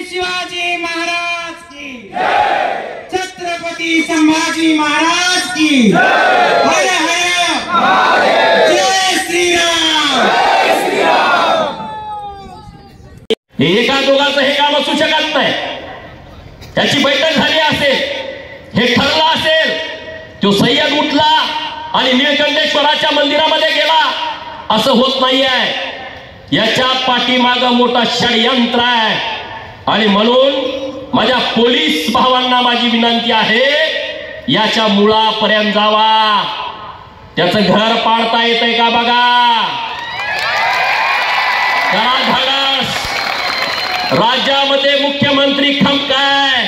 शिवाजी महाराज की जय, छत्रपति संभाजी महाराज की हर हर महादेव, जय श्री राम, जय श्री राम। एका दोघांचं हे काम असू शकत नाही। त्याची बैठक झाली असेल, हे ठरलं असेल, तो सय्यद उठला आणि नीलकंठेश्वराच्या मंदिरामध्ये गेला, असं होत नाहीये। याच्या पाठीमागं मोठा षडयंत्र आहे आणि म्हणून माझ्या पोलीस भावांना माझी विनंती आहे, याच्या मुळापर्यंत जावा, त्याचं घर पाडता येतंय का बघा, करा धाडस। राज्यामध्ये मुख्यमंत्री खमकाय।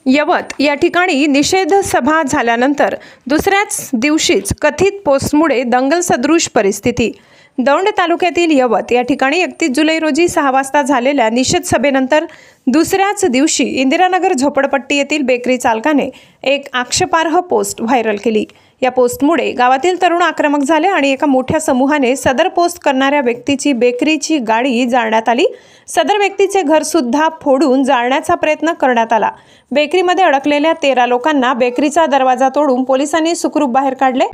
यवत या ठिकाणी निषेध सभा झाल्यानंतर दुसऱ्याच दिवशीच कथित पोस्टमुळे दंगल सदृश परिस्थिती। दौंड तालुक्यातील यवत या ठिकाणी 31 जुलै रोजी 6 वाजता झालेल्या निषेध सभेनंतर दुसऱ्याच दिवशी इंदिरानगर झोपडपट्टी येथील बेकरी चालकाने एक आक्षेपार्ह पोस्ट व्हायरल केली। या पोस्टमुळे गावातील तरुण आक्रमक झाले आणि एका मोठ्या समूहाने सदर पोस्ट करणाऱ्या व्यक्तीची बेकरीची गाडी जाळण्यात आली। सदर व्यक्तीचे घर सुद्धा फोडून जाळण्याचा प्रयत्न करण्यात आला। बेकरीमध्ये अडकलेल्या 13 लोकांना बेकरीचा दरवाजा तोडून पोलिसांनी सुखरूप बाहेर काढले।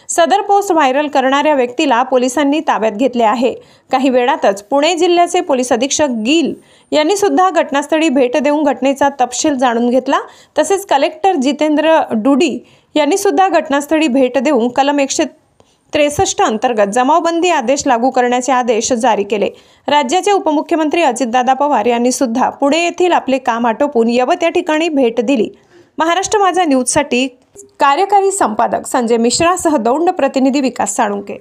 सदर पोस्ट व्हायरल करणाऱ्या व्यक्तीला पोलिसांनी ताब्यात घेतले आहे। काही वेळातच पुणे जिल्ह्याचे पोलीस अधीक्षक गिल यांनी सुद्धा घटनास्थळी भेट देऊन घटनेचा तपशील जाणून घेतला। तसेच कलेक्टर जितेंद्र डुडी यांनी सुद्धा घटनास्थळी भेट देऊन कलम 163 अंतर्गत जमावबंदी आदेश लागू करण्याचे आदेश जारी केले। राज्याचे उपमुख्यमंत्री अजितदादा पवार यांनी सुद्धा पुणे येथील आपले काम आटोपून यवत या ठिकाणी भेट दिली। महाराष्ट्र माझा न्यूजसाठी कार्यकारी संपादक संजय मिश्रासह दौंड प्रतिनिधी विकास साळुंके।